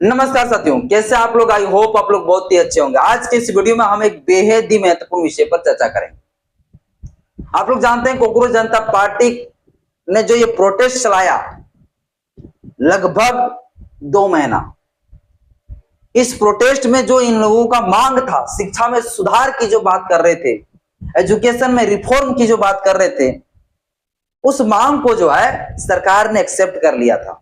नमस्कार साथियों, कैसे आप लोग। आई होप आप लोग बहुत ही अच्छे होंगे। आज के इस वीडियो में हम एक बेहद ही महत्वपूर्ण विषय पर चर्चा करेंगे। आप लोग जानते हैं कॉकरोच जनता पार्टी ने जो ये प्रोटेस्ट चलाया लगभग 2 महीना, इस प्रोटेस्ट में जो इन लोगों का मांग था, शिक्षा में सुधार की जो बात कर रहे थे, एजुकेशन में रिफॉर्म की जो बात कर रहे थे, उस मांग को जो है सरकार ने एक्सेप्ट कर लिया था।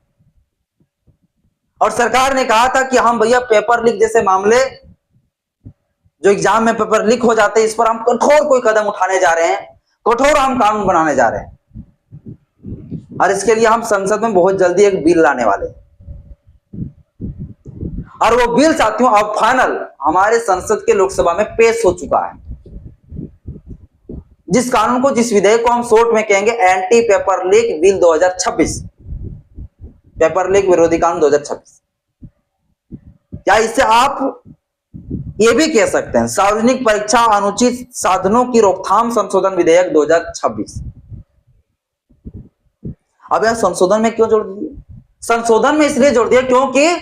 और सरकार ने कहा था कि हम भैया पेपर लीक जैसे मामले, जो एग्जाम में पेपर लीक हो जाते हैं, इस पर हम कठोर कोई कदम उठाने जा रहे हैं, कठोर हम कानून बनाने जा रहे हैं। और इसके लिए हम संसद में बहुत जल्दी एक बिल लाने वाले हैं। और वो बिल साथियों अब फाइनल हमारे संसद के लोकसभा में पेश हो चुका है। जिस कानून को, जिस विधेयक को हम शॉर्ट में कहेंगे anti paper leak bill 2026, paper leak विरोधी कानून 2026। क्या इससे आप ये भी कह सकते हैं सार्वजनिक परीक्षा अनुचित साधनों की रोकथाम संशोधन विधेयक 2026। अब यह संशोधन में क्यों जोड़ दिए? संशोधन में इसलिए जोड़ दिया क्योंकि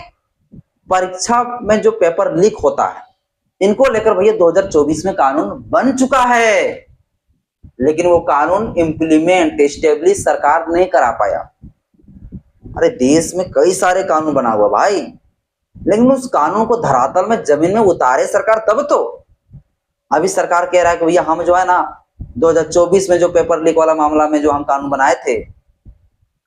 परीक्षा में जो पेपर लीक होता है, इनको लेकर भैया 2024 में कानून बन चुका है, लेकिन वो कानून इंप्लीमेंट, एस्टेब्लिश सरकार नहीं करा पाया। अरे देश में कई सारे कानून बना हुआ भाई, लेकिन उस कानून को धरातल में, जमीन में उतारे सरकार तब तो। अभी सरकार कह रहा है कि भैया हम जो है ना 2024 में जो पेपर लीक वाला मामला में जो हम कानून बनाए थे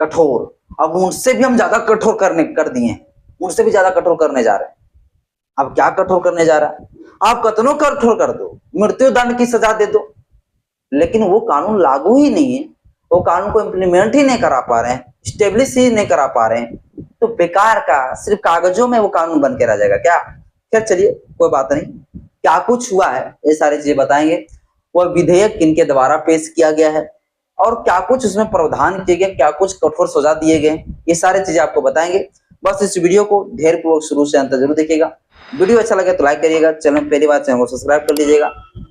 कठोर, अब उनसे भी हम ज्यादा कठोर कर दिए, उनसे भी ज्यादा कठोर करने जा रहे हैं। अब क्या कठोर करने जा रहा है? आप कतनो कठोर कर दो, मृत्यु दंड की सजा दे दो, लेकिन वो कानून लागू ही नहीं है, वो कानून को इंप्लीमेंट ही नहीं करा पा रहे हैं, स्टेब्लिश ही नहीं करा पा रहे हैं, तो बेकार का, सिर्फ कागजों में वो कानून बन के रह जाएगा क्या? खैर चलिए, कोई बात नहीं। क्या कुछ हुआ है ये सारी चीजें बताएंगे। वो विधेयक किनके द्वारा पेश किया गया है और क्या कुछ उसमें प्रावधान किए गए, क्या कुछ कठोर सजा दिए गए, ये सारी चीजें आपको बताएंगे। बस इस वीडियो को धैर्यपूर्वक शुरू से अंत जरूर देखिएगा। वीडियो अच्छा लगे तो लाइक करिएगा, चैनल पहली बार चैनल को सब्सक्राइब कर लीजिएगा,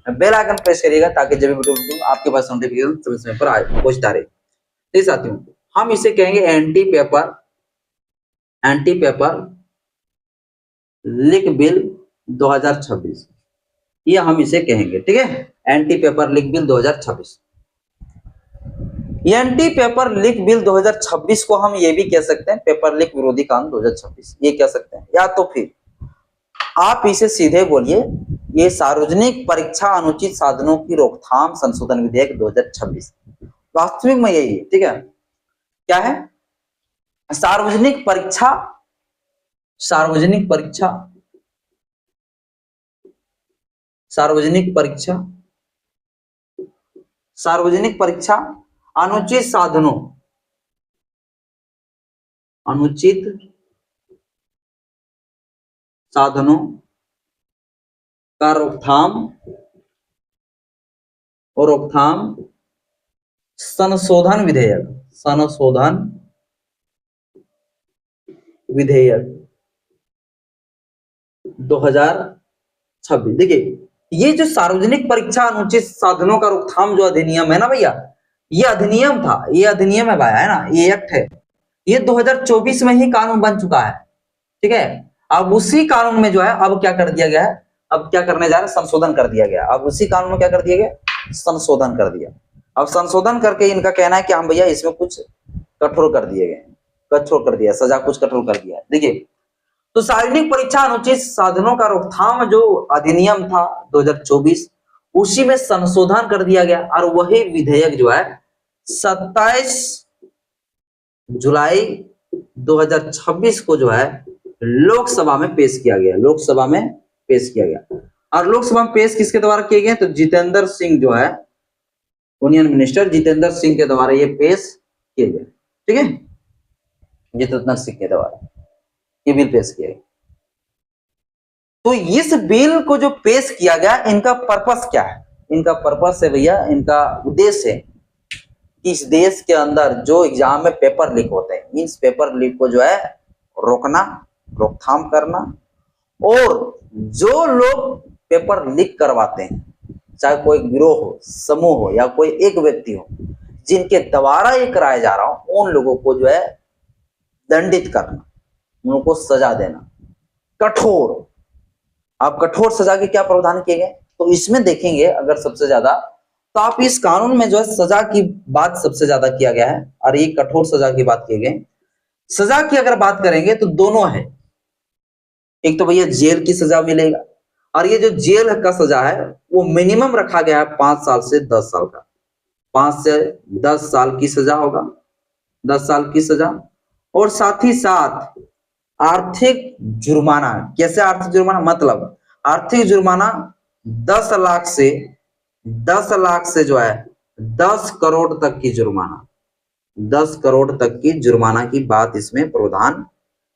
बेल आइकन प्रेस करिएगा ताकि जब भी वीडियो आपके पास नोटिफिकेशन समय पर आए, पहुंचता रहे। ठीक साथियों, हम इसे कहेंगे एंटी पेपर लीक बिल 2026, ये हम इसे कहेंगे। ठीक है, anti paper leak bill 2026। Anti paper leak bill 2026 को हम ये भी कह सकते हैं पेपर लीक विरोधी कानून 2026, ये कह सकते हैं। या तो फिर आप इसे सीधे बोलिए, ये सार्वजनिक परीक्षा अनुचित साधनों की रोकथाम संशोधन विधेयक 2026। वास्तविक में यही है। ठीक है, क्या है? सार्वजनिक परीक्षा अनुचित साधनों का रोकथाम संशोधन विधेयक 2026। देखिए, ये जो सार्वजनिक परीक्षा अनुचित साधनों का रोकथाम जो अधिनियम है ना भैया, ये अधिनियम था, ये अधिनियम है भाई, है ना, ये एक्ट है, ये 2024 में ही कानून बन चुका है। ठीक है, अब उसी कानून में जो है अब क्या कर दिया गया है, अब क्या करने जा रहे हैं, संशोधन कर दिया गया। अब उसी कानून में क्या कर दिया गया, संशोधन कर दिया। अब संशोधन करके इनका कहना है कि हम भैया इसमें कुछ कठोर कर दिए गए, कठोर कर दिया, सजा कुछ कठोर कर दिया। देखिए, तो सार्वजनिक परीक्षा अनुचित साधनों का रोकथाम जो अधिनियम था 2024, उसी में संशोधन कर दिया गया और वही विधेयक जो है 27 जुलाई 2026 को जो है लोकसभा में पेश किया गया। और लोकसभा में पेश किसके द्वारा किए गए? तो जितेंद्र सिंह जो है, यूनियन मिनिस्टर जितेंद्र सिंह के द्वारा ये पेश किए गए। ठीक है, जितेंद्र सिंह के द्वारा ये बिल पेश किया गया। तो इस बिल को जो पेश किया गया, इनका पर्पस क्या है? इनका पर्पस है भैया, इनका उद्देश्य है कि इस देश के अंदर जो एग्जाम में पेपर लीक होते हैं, इस पेपर लीक को जो है रोकना, रोकथाम करना, और जो लोग पेपर लीक करवाते हैं, चाहे कोई गिरोह हो, समूह हो या कोई एक व्यक्ति हो, जिनके द्वारा ये कराया जा रहा हो, उन लोगों को जो है दंडित करना, उनको सजा देना। कठोर। आप कठोर सजा के क्या प्रावधान किए गए, तो इसमें देखेंगे अगर सबसे ज्यादा, तो आप इस कानून में जो है सजा की बात सबसे ज्यादा किया गया है और ये कठोर सजा की बात किए गए। सजा की अगर बात करेंगे तो दोनों है, एक तो भैया जेल की सजा मिलेगा, और ये जो जेल का सजा है वो मिनिमम रखा गया है 5 साल से 10 साल का। 5 से 10 साल की सजा होगा, 10 साल की सजा। और साथ ही साथ आर्थिक जुर्माना। कैसे आर्थिक जुर्माना, मतलब आर्थिक जुर्माना 10 लाख से 10 लाख से जो है 10 करोड़ तक की जुर्माना, 10 करोड़ तक की जुर्माना की बात इसमें प्रावधान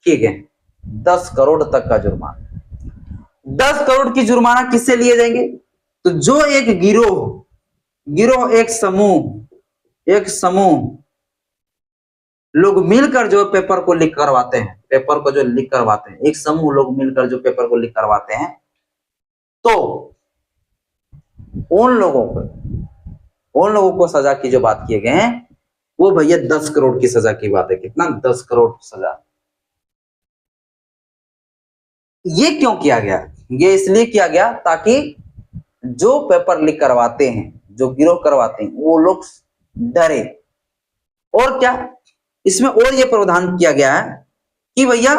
किए गए। 10 करोड़ तक का जुर्माना, 10 करोड़ की जुर्माना किससे लिए जाएंगे, तो जो एक गिरोह एक समूह लोग मिलकर जो पेपर को लीक करवाते हैं, पेपर को जो लीक करवाते हैं, एक समूह लोग मिलकर जो पेपर को लीक करवाते हैं, तो उन लोगों को सजा की जो बात किए गए हैं वो भैया 10 करोड़ की सजा की बात है। कितना, 10 करोड़ सजा। ये क्यों किया गया, ये इसलिए किया गया ताकि जो पेपर लीक करवाते हैं, जो गिरोह करवाते हैं, वो लोग डरे। और क्या इसमें और ये प्रावधान किया गया है कि भैया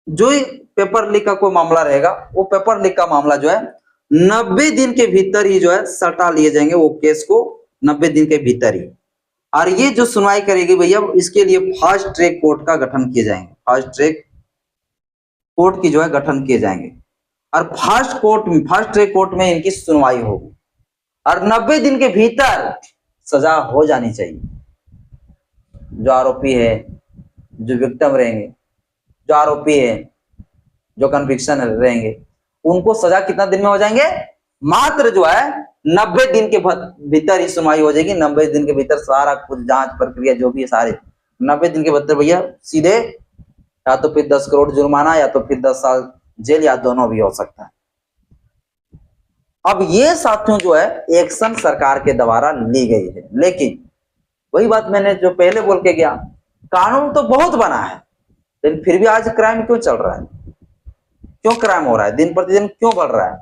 जो पेपर लीक का कोई मामला रहेगा, वो पेपर लीक का मामला जो है 90 दिन के भीतर ही जो है सटा लिए जाएंगे, वो केस को 90 दिन के भीतर ही। और ये जो सुनवाई करेगी भैया, इसके लिए फास्ट ट्रैक कोर्ट का गठन किए जाएंगे, फास्ट ट्रैक कोर्ट की जो है गठन किए जाएंगे, और फास्ट ट्रैक कोर्ट में इनकी सुनवाई होगी, और 90 दिन के भीतर सजा हो जानी चाहिए। जो आरोपी है, जो विक्टिम रहेंगे, जो आरोपी है, जो कन्विक्शन रहेंगे, उनको सजा कितना दिन में हो जाएंगे, मात्र जो है 90 दिन के भीतर ही सुनवाई हो जाएगी। 90 दिन के भीतर सारा कुछ जांच प्रक्रिया जो भी है सारे 90 दिन के भीतर भैया सीधे या तो फिर 10 करोड़ जुर्माना या तो फिर 10 साल जेल, या दोनों भी हो सकता है। अब ये साथियों जो है एक्शन सरकार के द्वारा ली गई है, लेकिन वही बात मैंने जो पहले बोल के गया, कानून तो बहुत बना है, लेकिन फिर भी आज क्राइम क्यों चल रहा है, क्यों क्राइम हो रहा है, दिन प्रतिदिन क्यों बढ़ रहा है?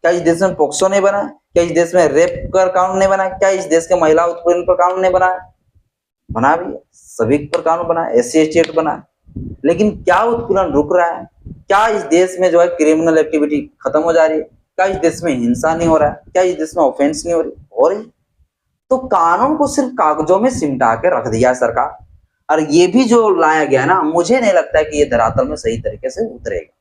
क्या इस देश में पोक्सो नहीं बना है? क्या इस देश में रेप का कानून नहीं बना है? क्या इस देश के महिला उत्पीड़न पर कानून नहीं बना है? बना भी है, सभी पर कानून बना है, SC/ST एक्ट बना है, लेकिन क्या उत्पीड़न रुक रहा है? क्या इस देश में जो है क्रिमिनल एक्टिविटी खत्म हो जा रही है? क्या इस देश में हिंसा नहीं हो रहा है? क्या इस देश में ऑफेंस नहीं हो रही? तो कानून को सिर्फ कागजों में सिमटा के रख दिया सरकार, और ये भी जो लाया गया ना, मुझे नहीं लगता है कि ये धरातल में सही तरीके से उतरेगा।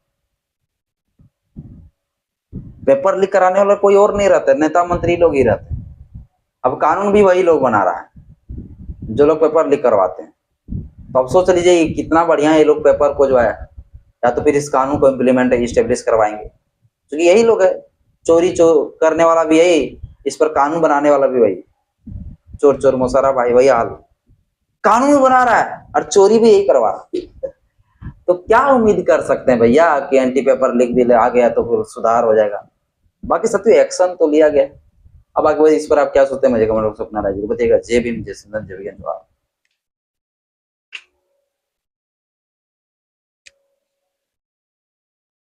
पेपर लीक कराने वाला कोई और नहीं रहता, नेता मंत्री लोग ही रहते हैं। अब कानून भी वही लोग बना रहा है जो लोग पेपर लीक करवाते हैं। तो अब सोच लीजिए कितना बढ़िया ये लोग पेपर को जो है, या तो फिर इस कानून को इम्प्लीमेंट इस्टेब्लिश करवाएंगे, क्योंकि यही लोग है, चोरी करने वाला भी यही, इस पर कानून बनाने वाला भी वही, चोर मोसारा भाई वही हाल, कानून बना रहा है और चोरी भी यही करवा रहा है। तो क्या उम्मीद कर सकते हैं भैया कि एंटी पेपर लीक बिल आ गया तो फिर सुधार हो जाएगा? बाकी सब एक्शन तो लिया गया। अब आगे इस पर आप क्या सोचते हैं, मुझे कमेंट बॉक्स में अपना राय जरूर बताइएगा। जय भीम, जय सिंध, जय विज्ञान।